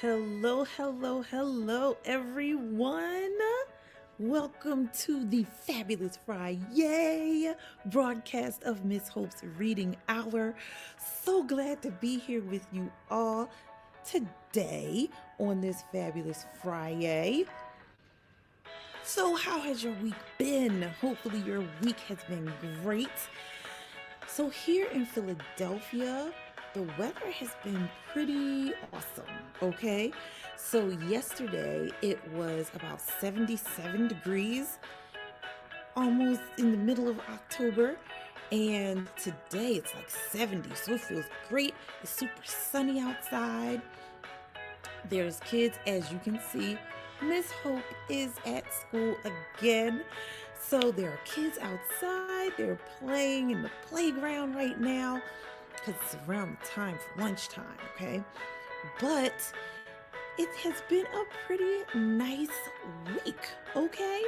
Hello, everyone. Welcome to the fabulous FRI-YAY broadcast of Miss Hope's Reading Hour. So glad to be here with you all today on this fabulous FRI-YAY. So, how has your week been? Hopefully, your week has been great. So, here in Philadelphia, the weather has been pretty awesome, okay? So yesterday it was about 77 degrees, almost in the middle of October, and today it's like 70, so it feels great. It's super sunny outside. There's kids, as you can see. Miss Hope is at school again. So there are kids outside. They're playing in the playground right now, because it's around the time for lunchtime, okay? But it has been a pretty nice week, okay?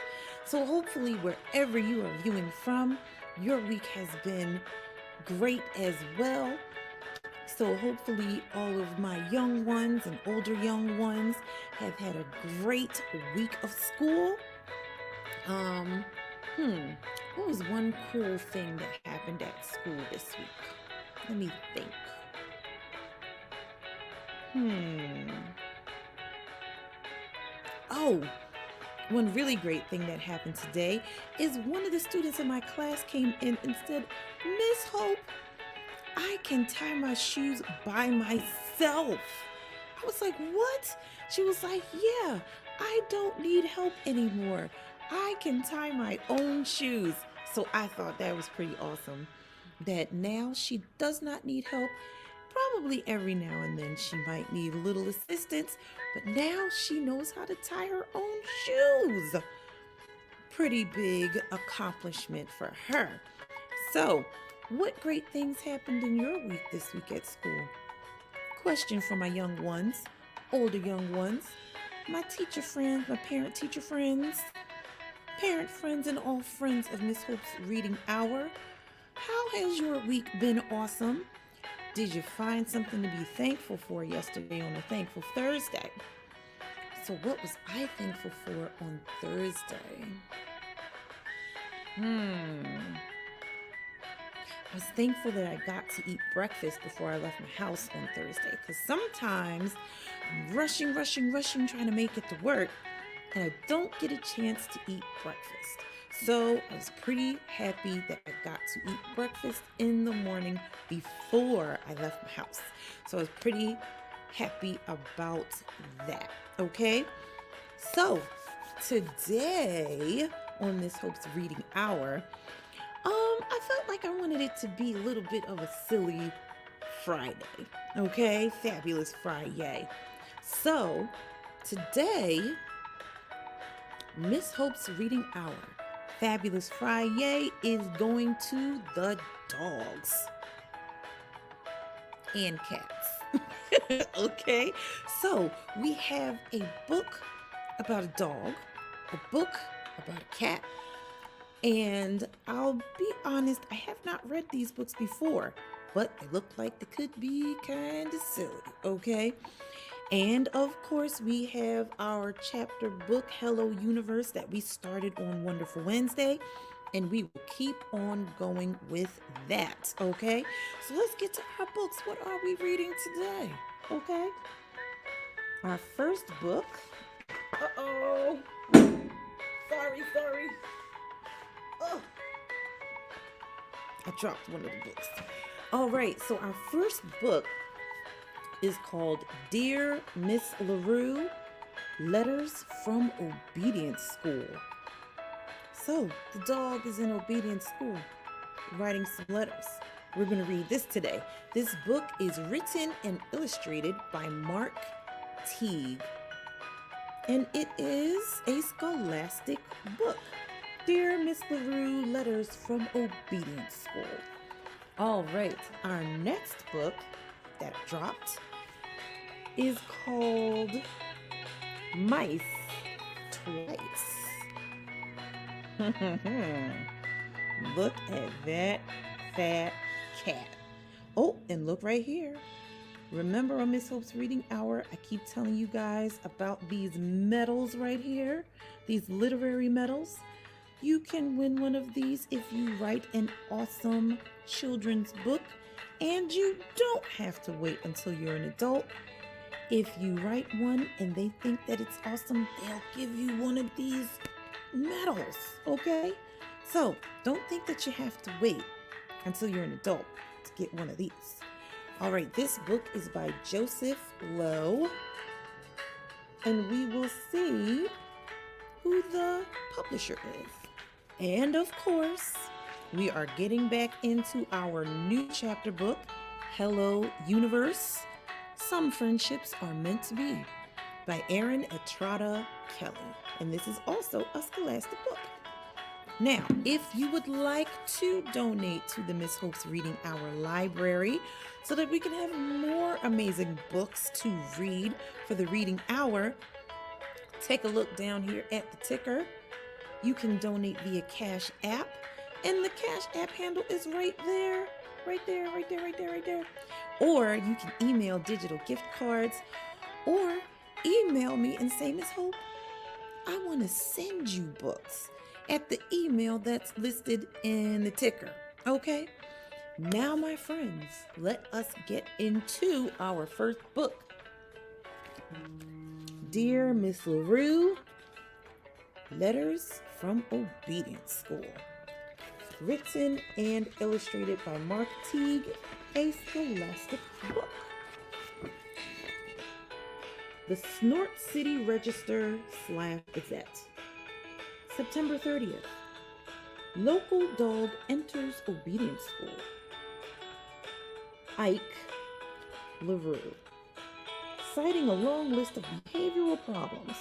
So hopefully wherever you are viewing from, your week has been great as well. So hopefully all of my young ones and older young ones have had a great week of school. What was one cool thing that happened at school this week? Let me think. Oh, one really great thing that happened today is one of the students in my class came in and said, "Miss Hope, I can tie my shoes by myself." I was like, "What?" She was like, "Yeah, I don't need help anymore. I can tie my own shoes." So I thought that was pretty awesome, that now she does not need help. Probably every now and then she might need a little assistance, but now she knows how to tie her own shoes. Pretty big accomplishment for her. So, what great things happened in your week this week at school? Question for my young ones, older young ones, my teacher friends, my parent-teacher friends, parent friends, and all friends of Miss Hope's Reading Hour. How has your week been awesome? Did you find something to be thankful for yesterday on a Thankful Thursday? So what was I thankful for on Thursday? I was thankful that I got to eat breakfast before I left my house on Thursday, because sometimes I'm rushing, trying to make it to work, and I don't get a chance to eat breakfast. So I was pretty happy that I got to eat breakfast in the morning before I left my house. So I was pretty happy about that, okay? So today on Miss Hope's Reading Hour, I felt like I wanted it to be a little bit of a silly Friday, okay? Fabulous FRI-YAY. So today, Miss Hope's Reading Hour, Fabulous FRI-YAY, is going to the dogs and cats. Okay, so we have a book about a dog, a book about a cat, and I'll be honest, I have not read these books before, but they look like they could be kind of silly, okay? And of course, we have our chapter book, Hello Universe, that we started on Wonderful Wednesday, and we will keep on going with that, okay? So let's get to our books. What are we reading today, okay? Our first book, sorry. Oh, I dropped one of the books. All right, so our first book is called Dear Miss Larue, Letters from Obedience School. So the dog is in obedience school, writing some letters. We're going to read this today. This book is written and illustrated by Mark Teague, and it is a scholastic book. Dear Miss Larue, Letters from Obedience School. All right, our next book that dropped is called Mice Twice. Look at that fat cat. Oh, and look right here. Remember on Miss Hope's Reading Hour, I keep telling you guys about these medals right here, these literary medals. You can win one of these if you write an awesome children's book, and you don't have to wait until you're an adult. If you write one and they think that it's awesome, they'll give you one of these medals, okay? So don't think that you have to wait until you're an adult to get one of these. All right, this book is by Joseph Lowe, and we will see who the publisher is. And of course, we are getting back into our new chapter book, Hello Universe, Some Friendships Are Meant to Be, by Erin Estrada Kelly. And this is also a Scholastic book. Now, if you would like to donate to the Miss Hope's Reading Hour library so that we can have more amazing books to read for the reading hour, take a look down here at the ticker. You can donate via Cash App, and the Cash App handle is right there. Or you can email digital gift cards, or email me and say, Miss Hope, I want to send you books at the email that's listed in the ticker. Okay? Now, my friends, let us get into our first book. Dear Miss Larue, Letters from Obedience School. Written and illustrated by Mark Teague, a Scholastic book. The Snort City Register / Gazette. September 30th. Local dog enters obedience school. Ike Laru. Citing a long list of behavioral problems,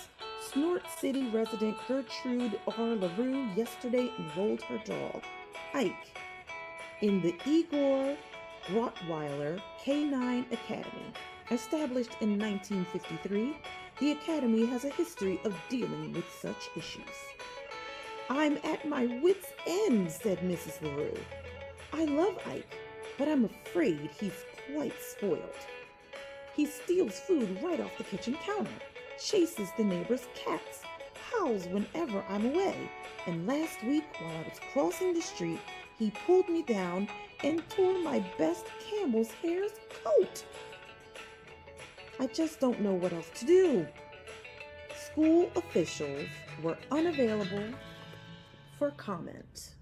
Snort City resident Gertrude R. Larue yesterday enrolled her dog, Ike, in the Igor Rottweiler K9 Academy. Established in 1953, the academy has a history of dealing with such issues. I'm at my wit's end, said Mrs. Larue. I love Ike, but I'm afraid he's quite spoiled. He steals food right off the kitchen counter, chases the neighbor's cats, howls whenever I'm away, and last week while I was crossing the street, he pulled me down and tore my best camel's hair's coat. I just don't know what else to do. School officials were unavailable for comment.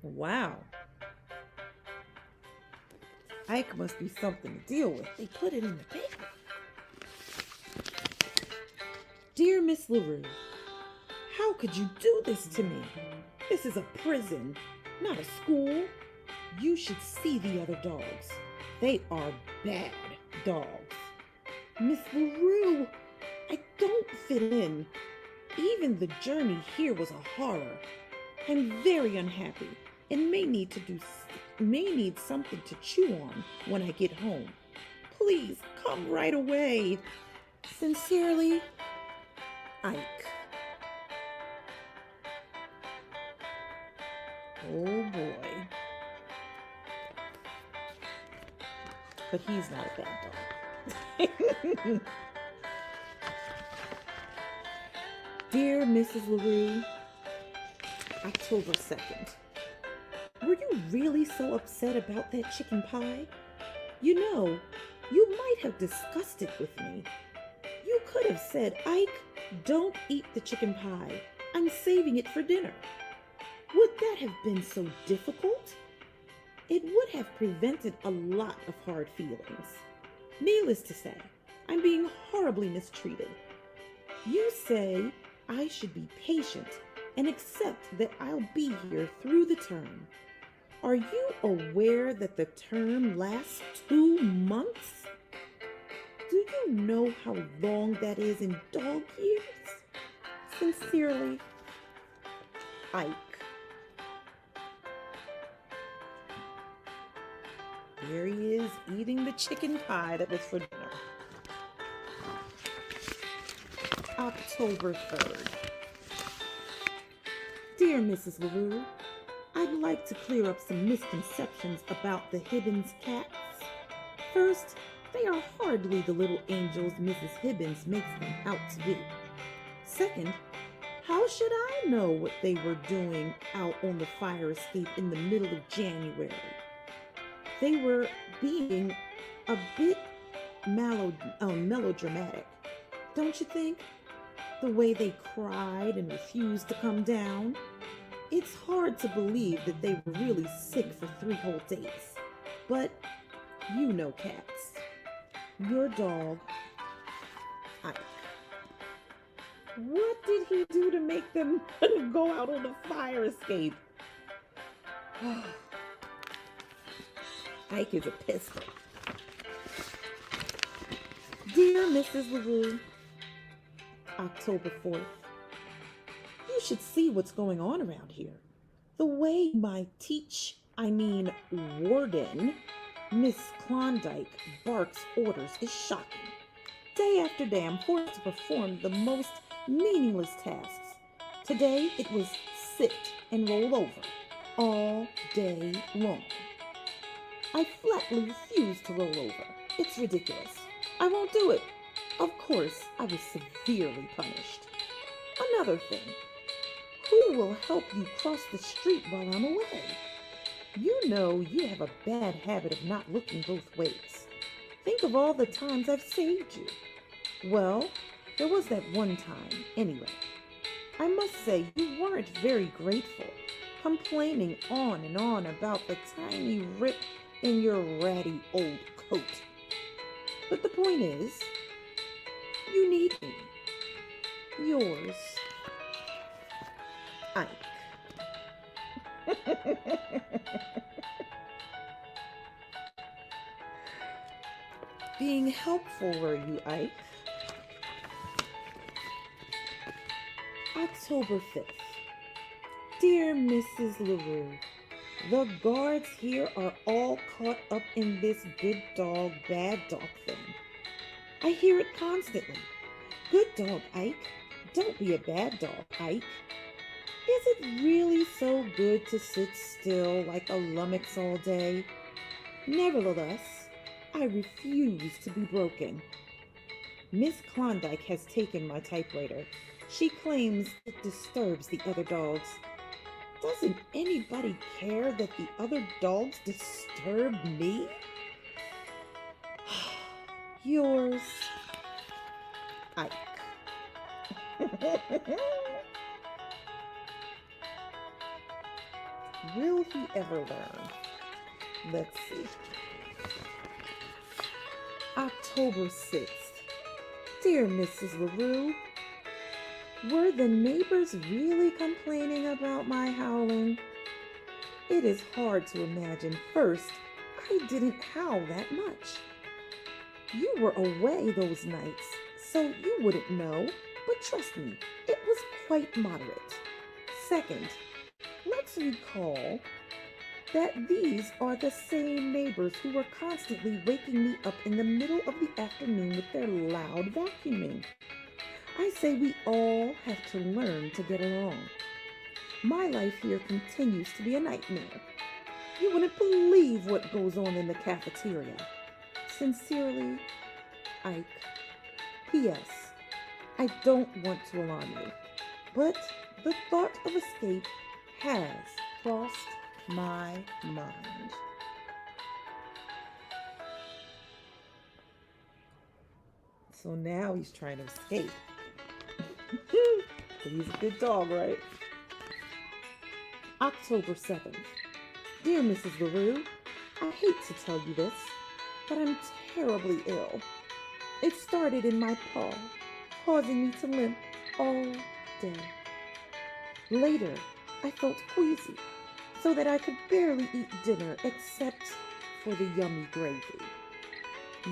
Wow. Ike must be something to deal with. They put it in the paper. Dear Miss Larue, how could you do this to me? This is a prison, not a school. You should see the other dogs. They are bad dogs. Miss Larue, I don't fit in. Even the journey here was a horror. I'm very unhappy and may need something to chew on when I get home. Please come right away. Sincerely, Ike. Oh boy. But he's not a bad dog. Dear Mrs. Larue, October 2nd. Were you really so upset about that chicken pie? You know, you might have discussed it with me. You could have said, Ike, don't eat the chicken pie. I'm saving it for dinner. Would that have been so difficult? It would have prevented a lot of hard feelings. Needless to say, I'm being horribly mistreated. You say I should be patient and accept that I'll be here through the term. Are you aware that the term lasts 2 months? Do you know how long that is in dog years? Sincerely, Ike. There he is, eating the chicken pie that was for dinner. October 3rd. Dear Mrs. Larue, I'd like to clear up some misconceptions about the Hibbins cats. First, they are hardly the little angels Mrs. Hibbins makes them out to be. Second, how should I know what they were doing out on the fire escape in the middle of January? They were being a bit melodramatic, don't you think? The way they cried and refused to come down. It's hard to believe that they were really sick for 3 whole days. But you know cats. Your dog, Ike. What did he do to make them go out on the fire escape? Ike is a pistol. Dear Mrs. Larue, October 4th. You should see what's going on around here. The way my warden, Miss Klondike, barks orders is shocking. Day after day, I'm forced to perform the most meaningless tasks. Today, it was sit and roll over all day long. I flatly refuse to roll over. It's ridiculous. I won't do it. Of course, I was severely punished. Another thing. Who will help you cross the street while I'm away? You know you have a bad habit of not looking both ways. Think of all the times I've saved you. Well, there was that one time, anyway. I must say you weren't very grateful, complaining on and on about the tiny rip in your ratty old coat. But the point is, you need me. Yours, Ike. Being helpful, were you, Ike? October 5th. Dear Mrs. Larue, the guards here are all caught up in this good dog, bad dog thing. I hear it constantly. Good dog, Ike. Don't be a bad dog, Ike. Is it really so good to sit still like a lummox all day? Nevertheless, I refuse to be broken. Miss Klondike has taken my typewriter. She claims it disturbs the other dogs. Doesn't anybody care that the other dogs disturb me? Yours, Ike. Will he ever learn? Let's see. October 6th. Dear Mrs. Larue, were the neighbors really complaining about my howling? It is hard to imagine. First, I didn't howl that much. You were away those nights, so you wouldn't know, but trust me, it was quite moderate. Second, let's recall that these are the same neighbors who were constantly waking me up in the middle of the afternoon with their loud vacuuming. I say we all have to learn to get along. My life here continues to be a nightmare. You wouldn't believe what goes on in the cafeteria. Sincerely, Ike. P.S. I don't want to alarm you, but the thought of escape has crossed my mind. So now he's trying to escape. But he's a good dog, right? October 7th. Dear Mrs. Larue, I hate to tell you this, but I'm terribly ill. It started in my paw, causing me to limp all day. Later, I felt queasy, so that I could barely eat dinner except for the yummy gravy.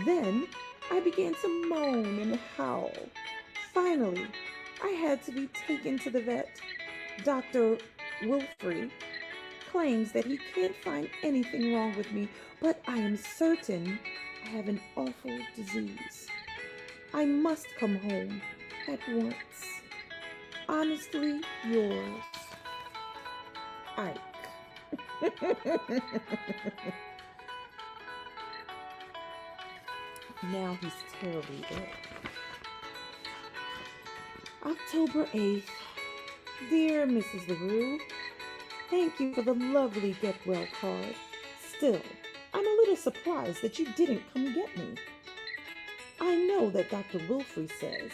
Then, I began to moan and howl. Finally, I had to be taken to the vet. Dr. Wilfrey claims that he can't find anything wrong with me, but I am certain I have an awful disease. I must come home at once. Honestly yours, Ike. Now he's terribly ill. October 8th. Dear Mrs. Larue, thank you for the lovely get well card. Still, I'm a little surprised that you didn't come get me. I know what Dr. Wilfrey says,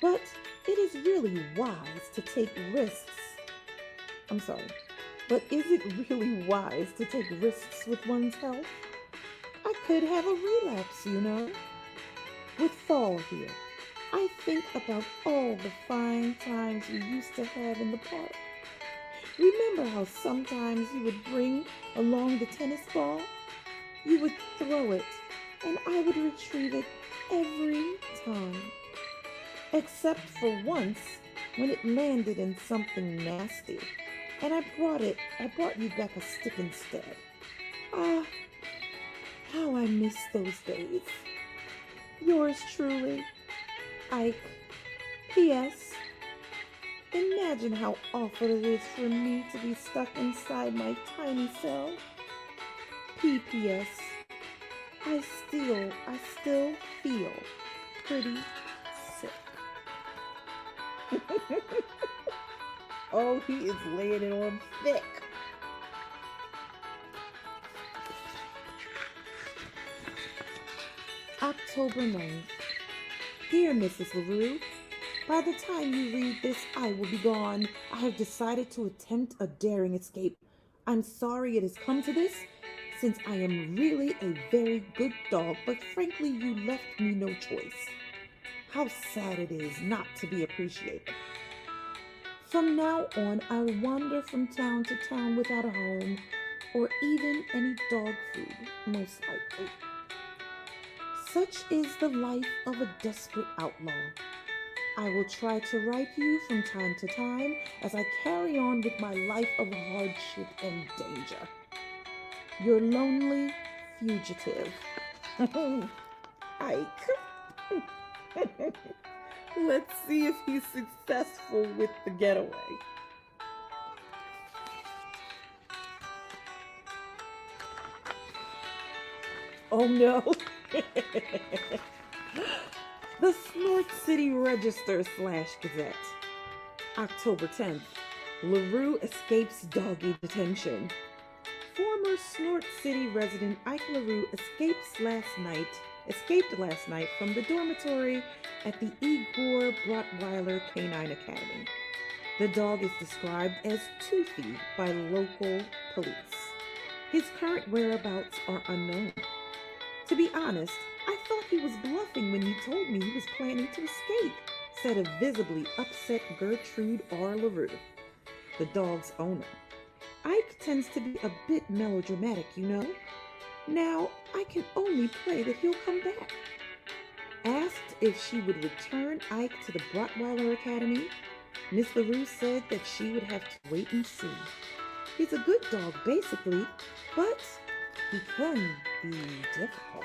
but it is really wise to take risks. I'm sorry, but is it really wise to take risks with one's health? I could have a relapse, you know. With fall here, I think about all the fine times we used to have in the park. Remember how sometimes you would bring along the tennis ball? You would throw it, and I would retrieve it every time. Except for once, when it landed in something nasty, and I brought you back a stick instead. Ah, how I miss those days. Yours truly, Ike. P.S. Imagine how awful it is for me to be stuck inside my tiny cell. P.P.S. I still feel pretty sick. Oh, he is laying it on thick. October 9th. Dear Mrs. Larue, by the time you read this, I will be gone. I have decided to attempt a daring escape. I'm sorry it has come to this, since I am really a very good dog, but frankly, you left me no choice. How sad it is not to be appreciated. From now on, I'll wander from town to town without a home, or even any dog food, most likely. Such is the life of a desperate outlaw. I will try to write you from time to time as I carry on with my life of hardship and danger. Your lonely fugitive, Ike. Let's see if he's successful with the getaway. Oh no. The Snort City Register / Gazette. October 10th. Larue escapes doggy detention. Former Snort City resident Ike Larue escaped last night from the dormitory at the Igor Rottweiler Canine Academy. The dog is described as toothy by local police. His current whereabouts are unknown. To be honest, I thought he was bluffing when he told me he was planning to escape, said a visibly upset Gertrude R. Laru, the dog's owner. Ike tends to be a bit melodramatic, you know. Now, I can only pray that he'll come back. Asked if she would return Ike to the Rottweiler Academy, Miss Larue said that she would have to wait and see. He's a good dog, basically, but he can be difficult.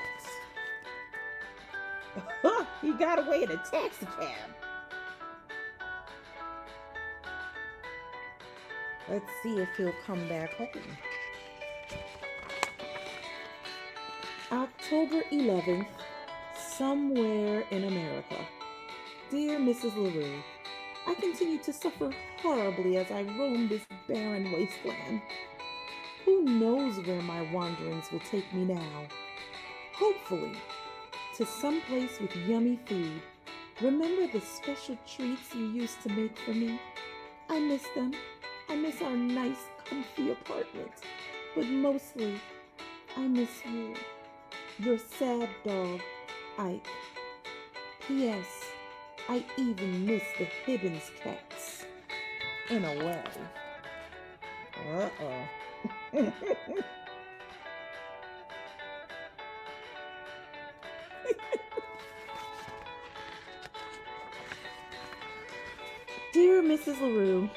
He got away in a taxi cab. Let's see if he'll come back home. October 11th, somewhere in America. Dear Mrs. Larue, I continue to suffer horribly as I roam this barren wasteland. Who knows where my wanderings will take me now? Hopefully, to some place with yummy food. Remember the special treats you used to make for me? I miss them. I miss our nice, comfy apartment. But mostly, I miss you. Your sad dog, Ike. P.S. I even miss the Hibbins cats. In a way. Uh-oh. Dear Mrs. Larue,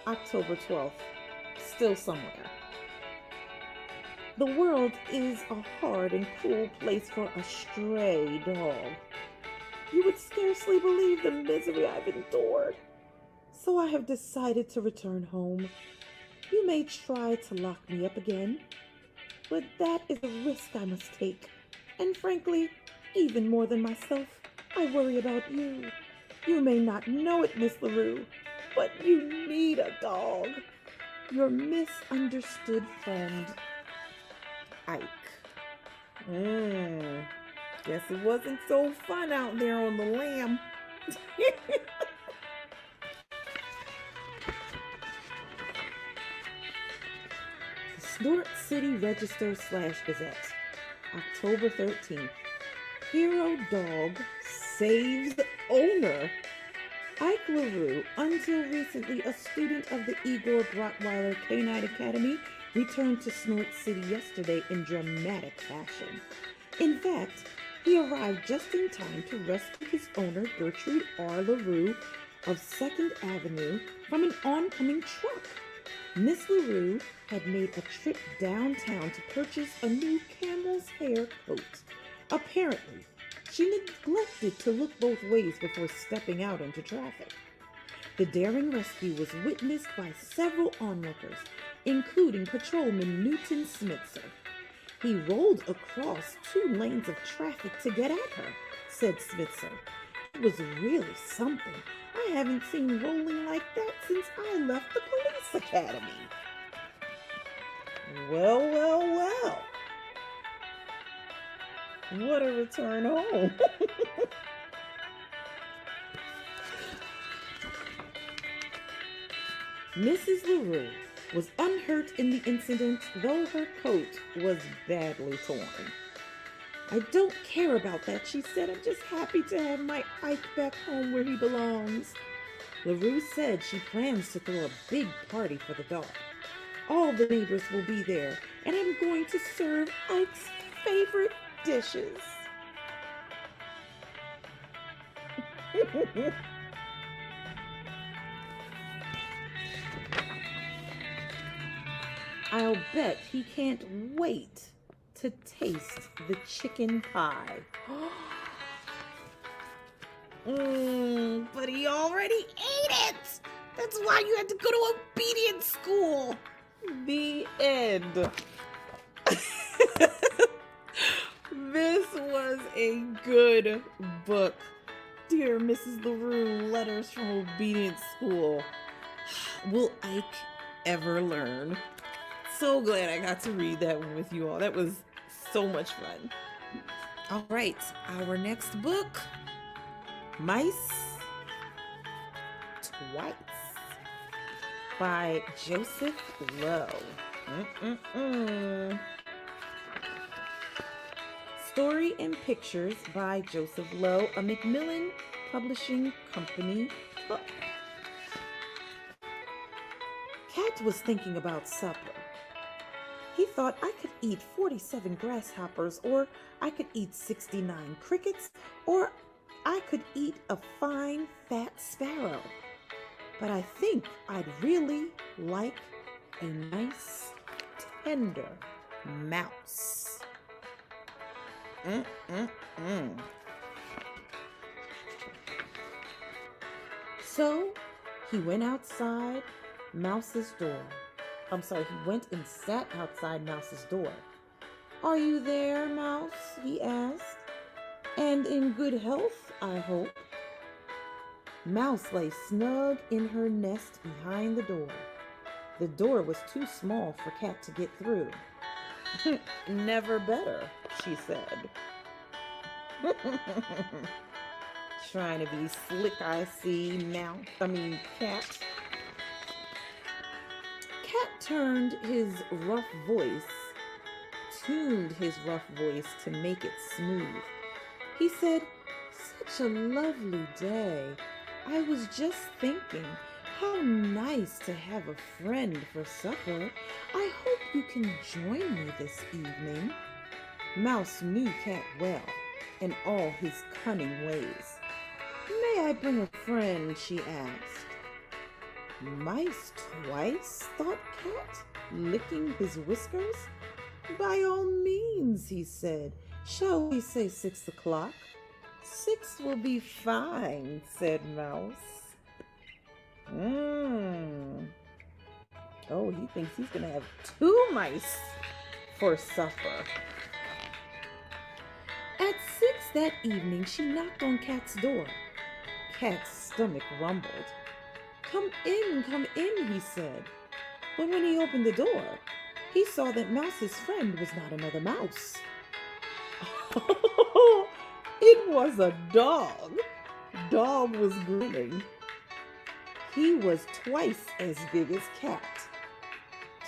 October 12th, still somewhere. The world is a hard and cruel place for a stray dog. You would scarcely believe the misery I've endured. So I have decided to return home. You may try to lock me up again, but that is a risk I must take. And frankly, even more than myself, I worry about you. You may not know it, Miss Larue, but you need a dog. Your misunderstood friend, Ike. Guess it wasn't so fun out there on the lam. Snort City Register / Gazette, October 13th. Hero dog saves owner. Ike Larue, until recently a student of the Igor Rottweiler Canine Academy, returned to Snort City yesterday in dramatic fashion. In fact, he arrived just in time to rescue his owner, Gertrude R. Larue of 2nd Avenue, from an oncoming truck. Miss Larue had made a trip downtown to purchase a new camel's hair coat. Apparently, she neglected to look both ways before stepping out into traffic. The daring rescue was witnessed by several onlookers, including Patrolman Newton Smitzer. He rolled across 2 lanes of traffic to get at her, said Smitzer. It was really something. I haven't seen rolling like that since I left the police academy. Well. What a return home. Mrs. Larue was unhurt in the incident, though her coat was badly torn. I don't care about that, she said. I'm just happy to have my Ike back home where he belongs. Larue said she plans to throw a big party for the dog. All the neighbors will be there, and I'm going to serve Ike's favorite dishes. I'll bet he can't wait to taste the chicken pie. But he already ate it. That's why you had to go to obedience school. The end. This was a good book. Dear Mrs. Larue, Letters from Obedience School. Will Ike ever learn? So glad I got to read that one with you all. That was so much fun. All right, our next book, Mice Twice by Joseph Lowe. Story and pictures by Joseph Lowe, a Macmillan Publishing Company book. Cat was thinking about supper. He thought, I could eat 47 grasshoppers, or I could eat 69 crickets, or I could eat a fine fat sparrow. But I think I'd really like a nice, tender mouse. So he went outside Mouse's door. He went and sat outside Mouse's door. Are you there, Mouse? He asked. And in good health, I hope. Mouse lay snug in her nest behind the door. The door was too small for Cat to get through. Never better, she said. Trying to be slick, I see, Cat. Cat tuned his rough voice to make it smooth. He said, such a lovely day. I was just thinking, how nice to have a friend for supper. I hope you can join me this evening. Mouse knew Cat well and all his cunning ways. May I bring a friend? She asked. Mice twice, thought Cat, licking his whiskers. By all means, he said. Shall we say 6 o'clock? 6 will be fine, said Mouse. Oh, he thinks he's going to have 2 mice for supper. At 6 that evening, she knocked on Cat's door. Cat's stomach rumbled. Come in, he said. But when he opened the door, he saw that Mouse's friend was not another mouse. It was a dog. Dog was grinning. He was twice as big as Cat.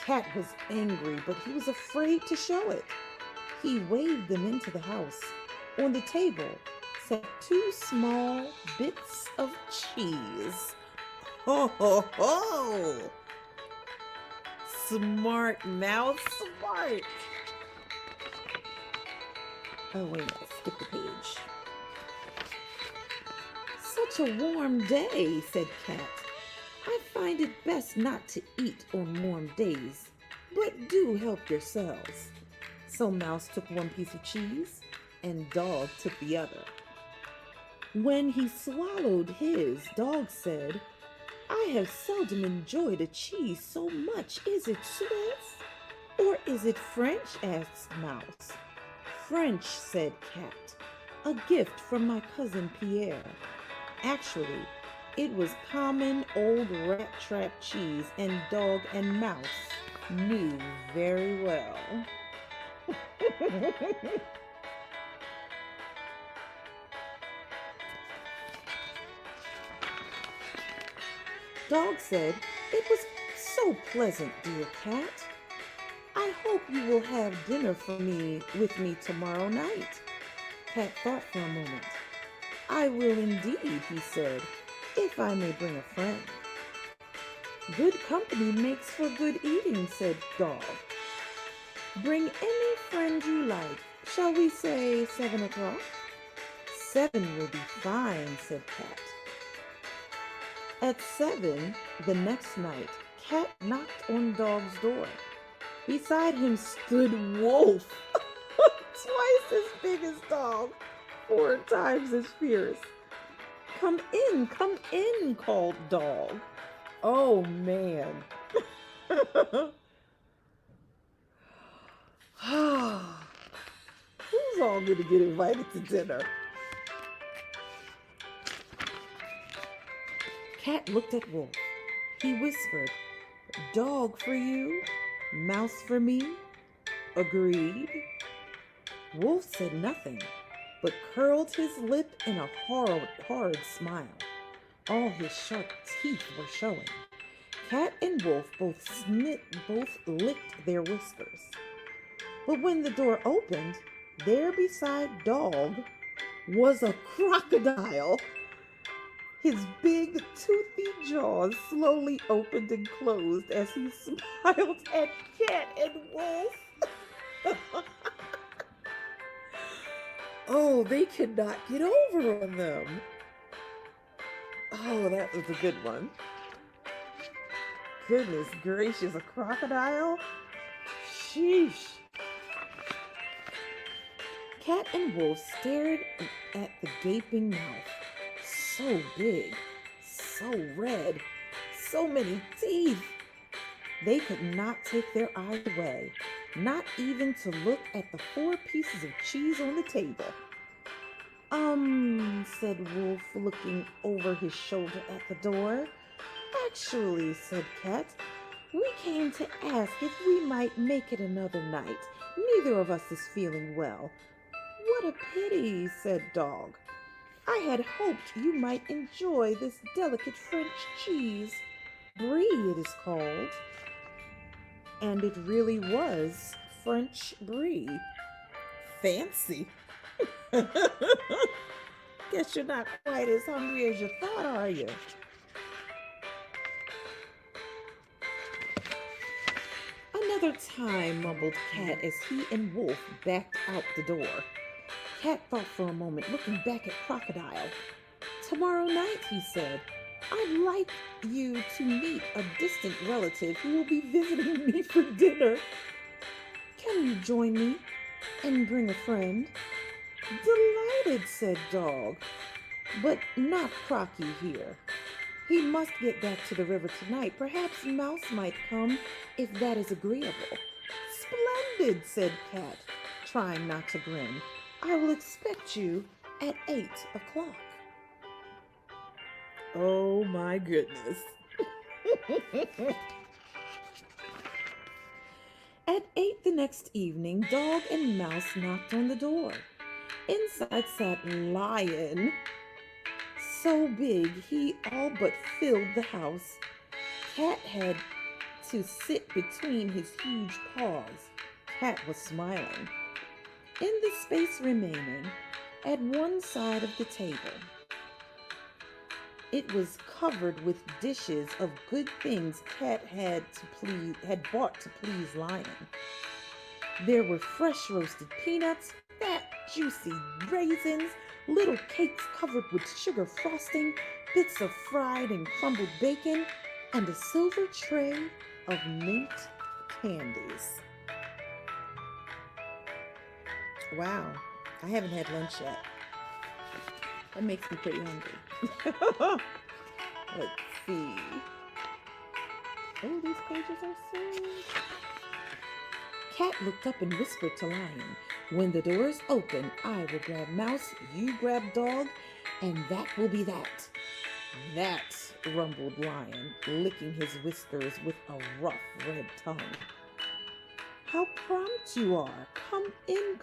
Cat was angry, but he was afraid to show it. He waved them into the house. On the table sat 2 small bits of cheese. Ho, ho, ho! Smart mouse, smart. Oh, wait, I skipped the page. Such a warm day, said Cat. I find it best not to eat on warm days, but do help yourselves. So Mouse took 1 piece of cheese, and Dog took the other. When he swallowed his, Dog said, I have seldom enjoyed a cheese so much. Is it Swiss? Or is it French? Asked Mouse. French, said Cat. A gift from my cousin Pierre. Actually, it was common old rat trap cheese, and Dog and Mouse knew very well. Dog said, it was so pleasant, dear Cat. I hope you will have dinner with me tomorrow night. Cat thought for a moment. I will indeed, he said, if I may bring a friend. Good company makes for good eating, said Dog. Bring any friend you like. Shall we say 7 o'clock? 7 will be fine, said Cat. At 7 the next night, Cat knocked on Dog's door. Beside him stood Wolf, twice as big as Dog, 4 times as fierce. Come in, called Dog. Oh, man. Who's all going to get invited to dinner? Cat looked at Wolf. He whispered, Dog for you, Mouse for me. Agreed. Wolf said nothing, but curled his lip in a hard smile. All his sharp teeth were showing. Cat and Wolf both licked their whiskers. But when the door opened, there beside Dog was a crocodile. His big, toothy jaws slowly opened and closed as he smiled at Cat and Wolf. Oh, they could not get over on them. Oh, that was a good one. Goodness gracious, a crocodile? Sheesh. Cat and Wolf stared at the gaping mouth. So big, so red, so many teeth. They could not take their eyes away, not even to look at the 4 pieces of cheese on the table. Said Wolf, looking over his shoulder at the door. Actually, said Cat, we came to ask if we might make it another night. Neither of us is feeling well. What a pity, said Dog. I had hoped you might enjoy this delicate French cheese. Brie, it is called. And it really was French brie. Fancy. Guess you're not quite as hungry as you thought, are you? Another time, mumbled Cat as he and Wolf backed out the door. Cat thought for a moment, looking back at Crocodile. Tomorrow night, he said, I'd like you to meet a distant relative who will be visiting me for dinner. Can you join me and bring a friend? Delighted, said Dog, but not Crocky here. He must get back to the river tonight. Perhaps Mouse might come if that is agreeable. Splendid, said Cat, trying not to grin. I will expect you at 8 o'clock. Oh my goodness. At 8 the next evening, Dog and Mouse knocked on the door. Inside sat Lion, so big he all but filled the house. Cat had to sit between his huge paws. Cat was smiling. In the space remaining, at one side of the table, it was covered with dishes of good things Cat had bought to please Lion. There were fresh roasted peanuts, fat, juicy raisins, little cakes covered with sugar frosting, bits of fried and crumbled bacon, and a silver tray of mint candies. Wow, I haven't had lunch yet. That makes me pretty hungry. Let's see. Oh, these pages are so... Cat looked up and whispered to Lion, when the doors open, I will grab Mouse, you grab Dog, and that will be that. That, rumbled Lion, licking his whiskers with a rough red tongue. How prompt you are! Come in,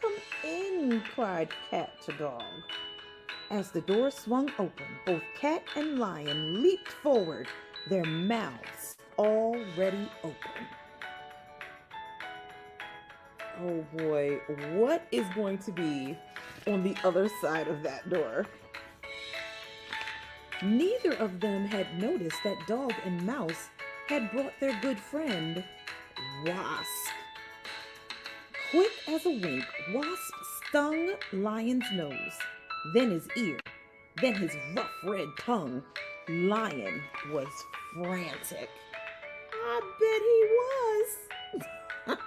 cried Cat to Dog. As the door swung open, both Cat and Lion leaped forward, their mouths already open. Oh boy, what is going to be on the other side of that door? Neither of them had noticed that Dog and Mouse had brought their good friend, Wasp. Quick as a wink, Wasp stung Lion's nose, then his ear, then his rough red tongue. Lion was frantic. I bet he was.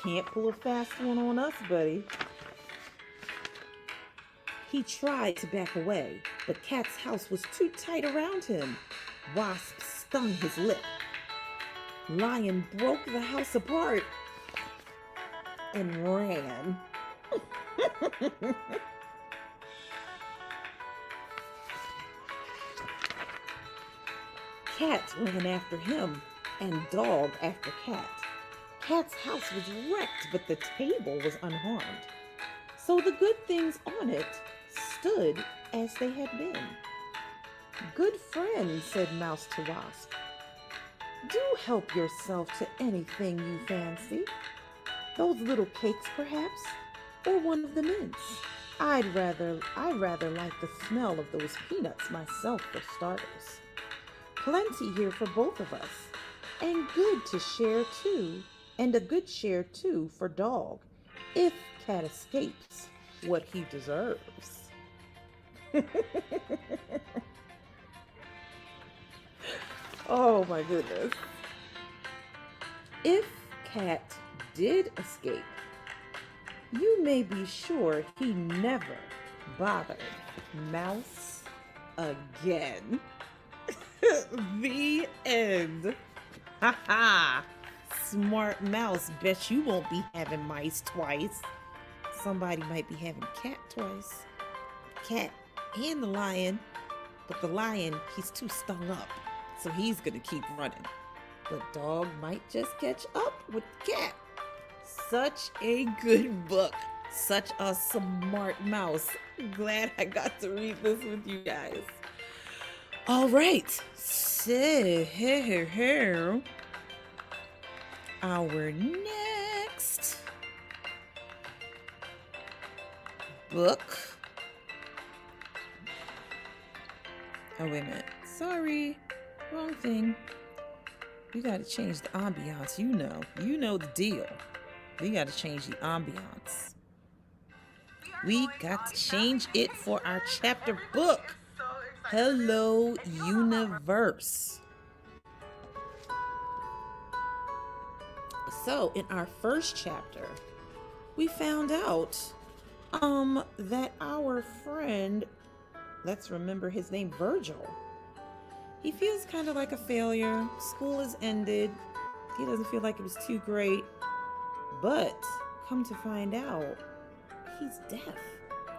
Can't pull a fast one on us, buddy. He tried to back away, but Cat's house was too tight around him. Wasp stung his lip. Lion broke the house apart and ran. Cat ran after him and Dog after Cat. Cat's house was wrecked, but the table was unharmed. So the good things on it stood as they had been. Good friend, said Mouse to Wasp. Do help yourself to anything you fancy. Those little cakes, perhaps, or one of the mints. I'd rather like the smell of those peanuts myself for starters. Plenty here for both of us, and good to share too, and a good share too for Dog, if Cat escapes what he deserves. Oh my goodness. If Cat did escape, you may be sure he never bothered Mouse again. The end. Ha ha. Smart Mouse, bet you won't be having mice twice. Somebody might be having Cat twice. Cat and the lion, but the lion, he's too stung up, so he's gonna keep running. But Dog might just catch up with Cat. Such a good book. Such a smart mouse. Glad I got to read this with you guys. All right. So, our next book. Oh, wait a minute. Sorry. Wrong thing. We got to change the ambiance. You know the deal. We got to change the ambiance. We got to change it for our chapter book. Hello, Universe. So, in our first chapter, we found out that our friend, let's remember his name, Virgil, He feels kind of like a failure. School has ended. He doesn't feel like it was too great. But come to find out, he's deaf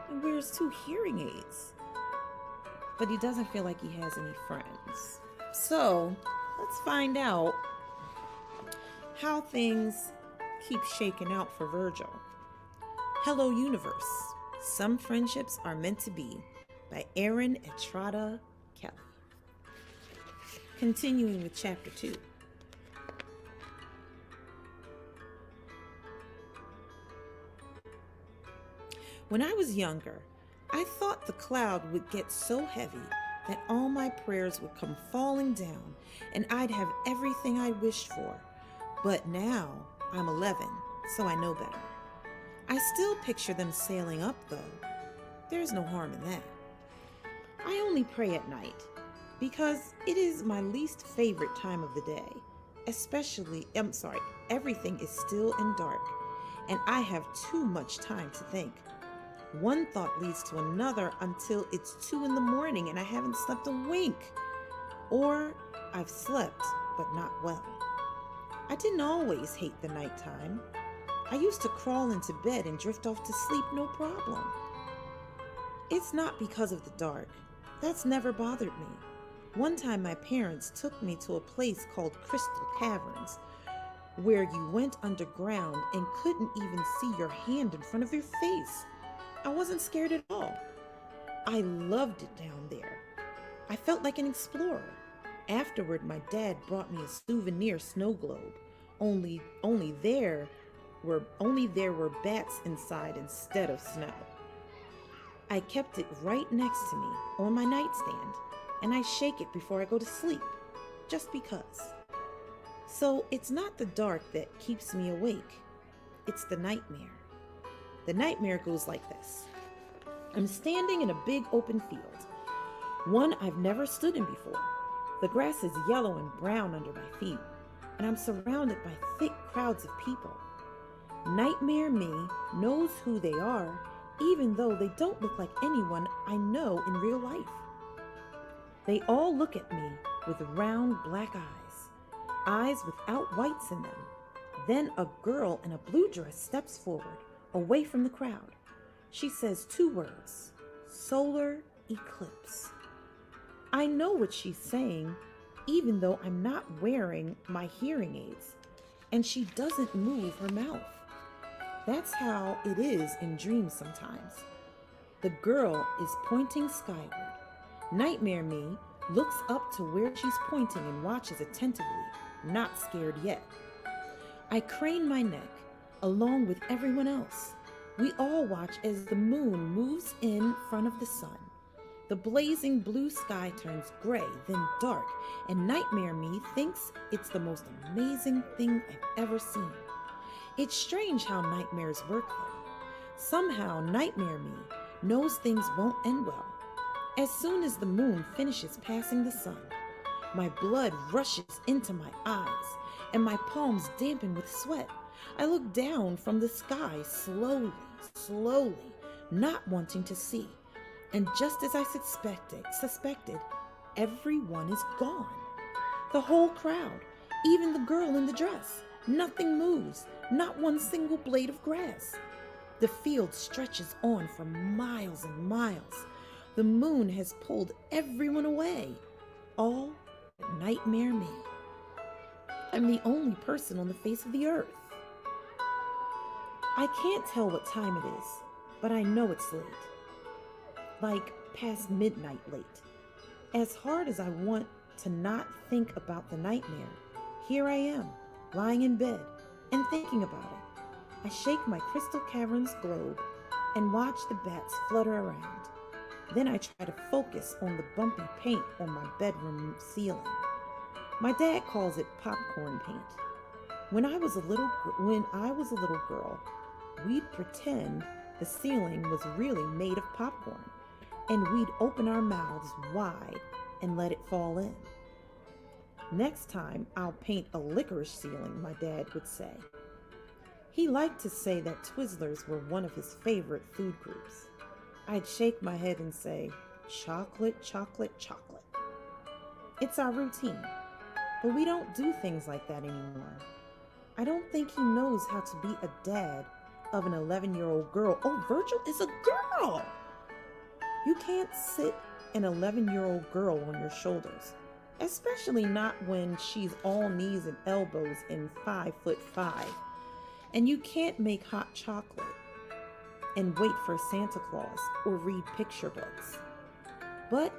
and wears 2 hearing aids. But he doesn't feel like he has any friends. So let's find out how things keep shaking out for Virgil. Hello, Universe. Some Friendships Are Meant to Be by Erin Estrada Kelly. Continuing with chapter 2. When I was younger, I thought the cloud would get so heavy that all my prayers would come falling down and I'd have everything I wished for. But now I'm 11, so I know better. I still picture them sailing up, though. There's no harm in that. I only pray at night because it is my least favorite time of the day. Everything is still and dark, and I have too much time to think. One thought leads to another until it's 2 in the morning and I haven't slept a wink. Or I've slept, but not well. I didn't always hate the nighttime. I used to crawl into bed and drift off to sleep no problem. It's not because of the dark. That's never bothered me. One time my parents took me to a place called Crystal Caverns, where you went underground and couldn't even see your hand in front of your face. I wasn't scared at all. I loved it down there. I felt like an explorer. Afterward, my dad brought me a souvenir snow globe. Only there were bats inside instead of snow. I kept it right next to me on my nightstand, and I shake it before I go to sleep, just because. So it's not the dark that keeps me awake. It's the nightmare. The nightmare goes like this. I'm standing in a big open field, one I've never stood in before. The grass is yellow and brown under my feet, and I'm surrounded by thick crowds of people. Nightmare me knows who they are, even though they don't look like anyone I know in real life. They all look at me with round black eyes without whites in them. Then a girl in a blue dress steps forward, away from the crowd. She says 2 words, solar eclipse. I know what she's saying, even though I'm not wearing my hearing aids, and she doesn't move her mouth. That's how it is in dreams sometimes. The girl is pointing skyward. Nightmare me looks up to where she's pointing and watches attentively, not scared yet. I crane my neck, along with everyone else. We all watch as the moon moves in front of the sun. The blazing blue sky turns gray, then dark, and Nightmare me thinks it's the most amazing thing I've ever seen. It's strange how nightmares work, though. Somehow, Nightmare me knows things won't end well. As soon as the moon finishes passing the sun, my blood rushes into my eyes, and my palms dampen with sweat. I look down from the sky slowly, not wanting to see. And just as I suspected, everyone is gone. The whole crowd, even the girl in the dress. Nothing moves, not one single blade of grass. The field stretches on for miles and miles. The moon has pulled everyone away. All but Nightmare me. I'm the only person on the face of the earth. I can't tell what time it is, but I know it's late. Like past midnight late. As hard as I want to not think about the nightmare, here I am, lying in bed and thinking about it. I shake my Crystal Caverns globe and watch the bats flutter around. Then I try to focus on the bumpy paint on my bedroom ceiling. My dad calls it popcorn paint. When I was a little girl, we'd pretend the ceiling was really made of popcorn, and we'd open our mouths wide and let it fall in. Next time, I'll paint a licorice ceiling, my dad would say. He liked to say that Twizzlers were one of his favorite food groups. I'd shake my head and say, chocolate, chocolate, chocolate. It's our routine. But we don't do things like that anymore. I don't think he knows how to be a dad of an 11-year-old girl. Oh, Virgil is a girl! You can't sit an 11-year-old girl on your shoulders, especially not when she's all knees and elbows and 5'5". And you can't make hot chocolate and wait for Santa Claus or read picture books. But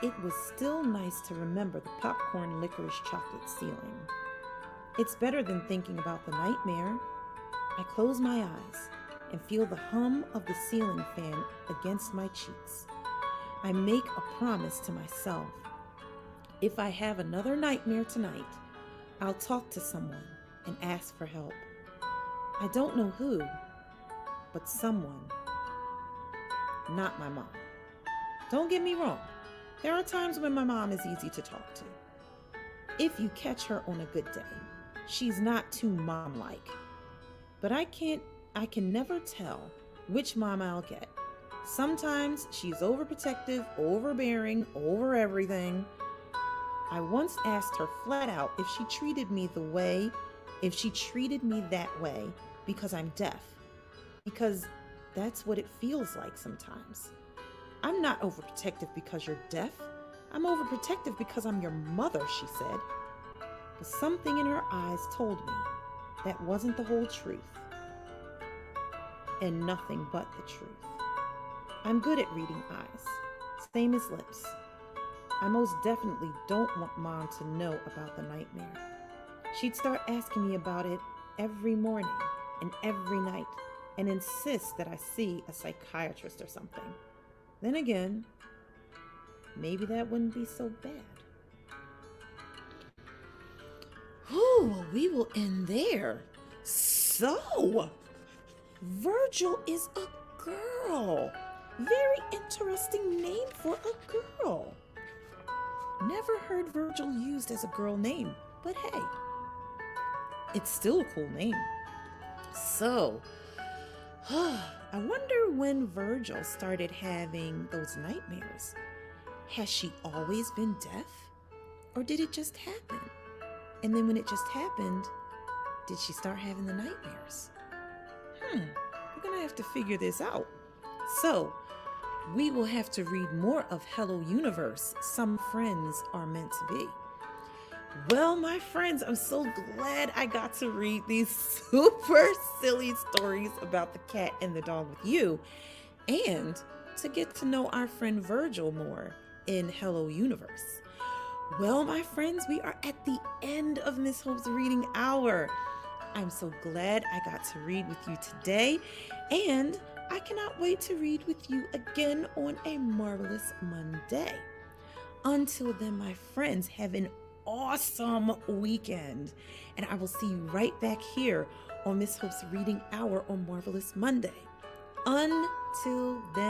it was still nice to remember the popcorn licorice chocolate ceiling. It's better than thinking about the nightmare. I close my eyes and feel the hum of the ceiling fan against my cheeks. I make a promise to myself. If I have another nightmare tonight, I'll talk to someone and ask for help. I don't know who, but someone. Not my mom. Don't get me wrong. There are times when my mom is easy to talk to. If you catch her on a good day, she's not too mom-like. But I can never tell which mom I'll get. Sometimes she's overprotective, overbearing, over everything. I once asked her flat out if she treated me that way because I'm deaf. Because that's what it feels like sometimes. I'm not overprotective because you're deaf. I'm overprotective because I'm your mother, she said. But something in her eyes told me that wasn't the whole truth. And nothing but the truth. I'm good at reading eyes, same as lips. I most definitely don't want Mom to know about the nightmare. She'd start asking me about it every morning and every night and insist that I see a psychiatrist or something. Then again, maybe that wouldn't be so bad. Oh, we will end there. So, Virgil is a girl. Very interesting name for a girl. Never heard Virgil used as a girl name, but hey, it's still a cool name. So, I wonder when Virgil started having those nightmares. Has she always been deaf? Or did it just happen? And then when it just happened, did she start having the nightmares? We're gonna have to figure this out. So, we will have to read more of Hello Universe, Some Friends Are Meant to Be. Well, my friends, I'm so glad I got to read these super silly stories about the cat and the dog with you, and to get to know our friend Virgil more in Hello Universe. Well, my friends, we are at the end of Miss Hope's Reading Hour. I'm so glad I got to read with you today, and I cannot wait to read with you again on a marvelous Monday. Until then, my friends, have an awesome weekend, and I will see you right back here on Miss Hope's Reading Hour on Marvelous Monday. Until then.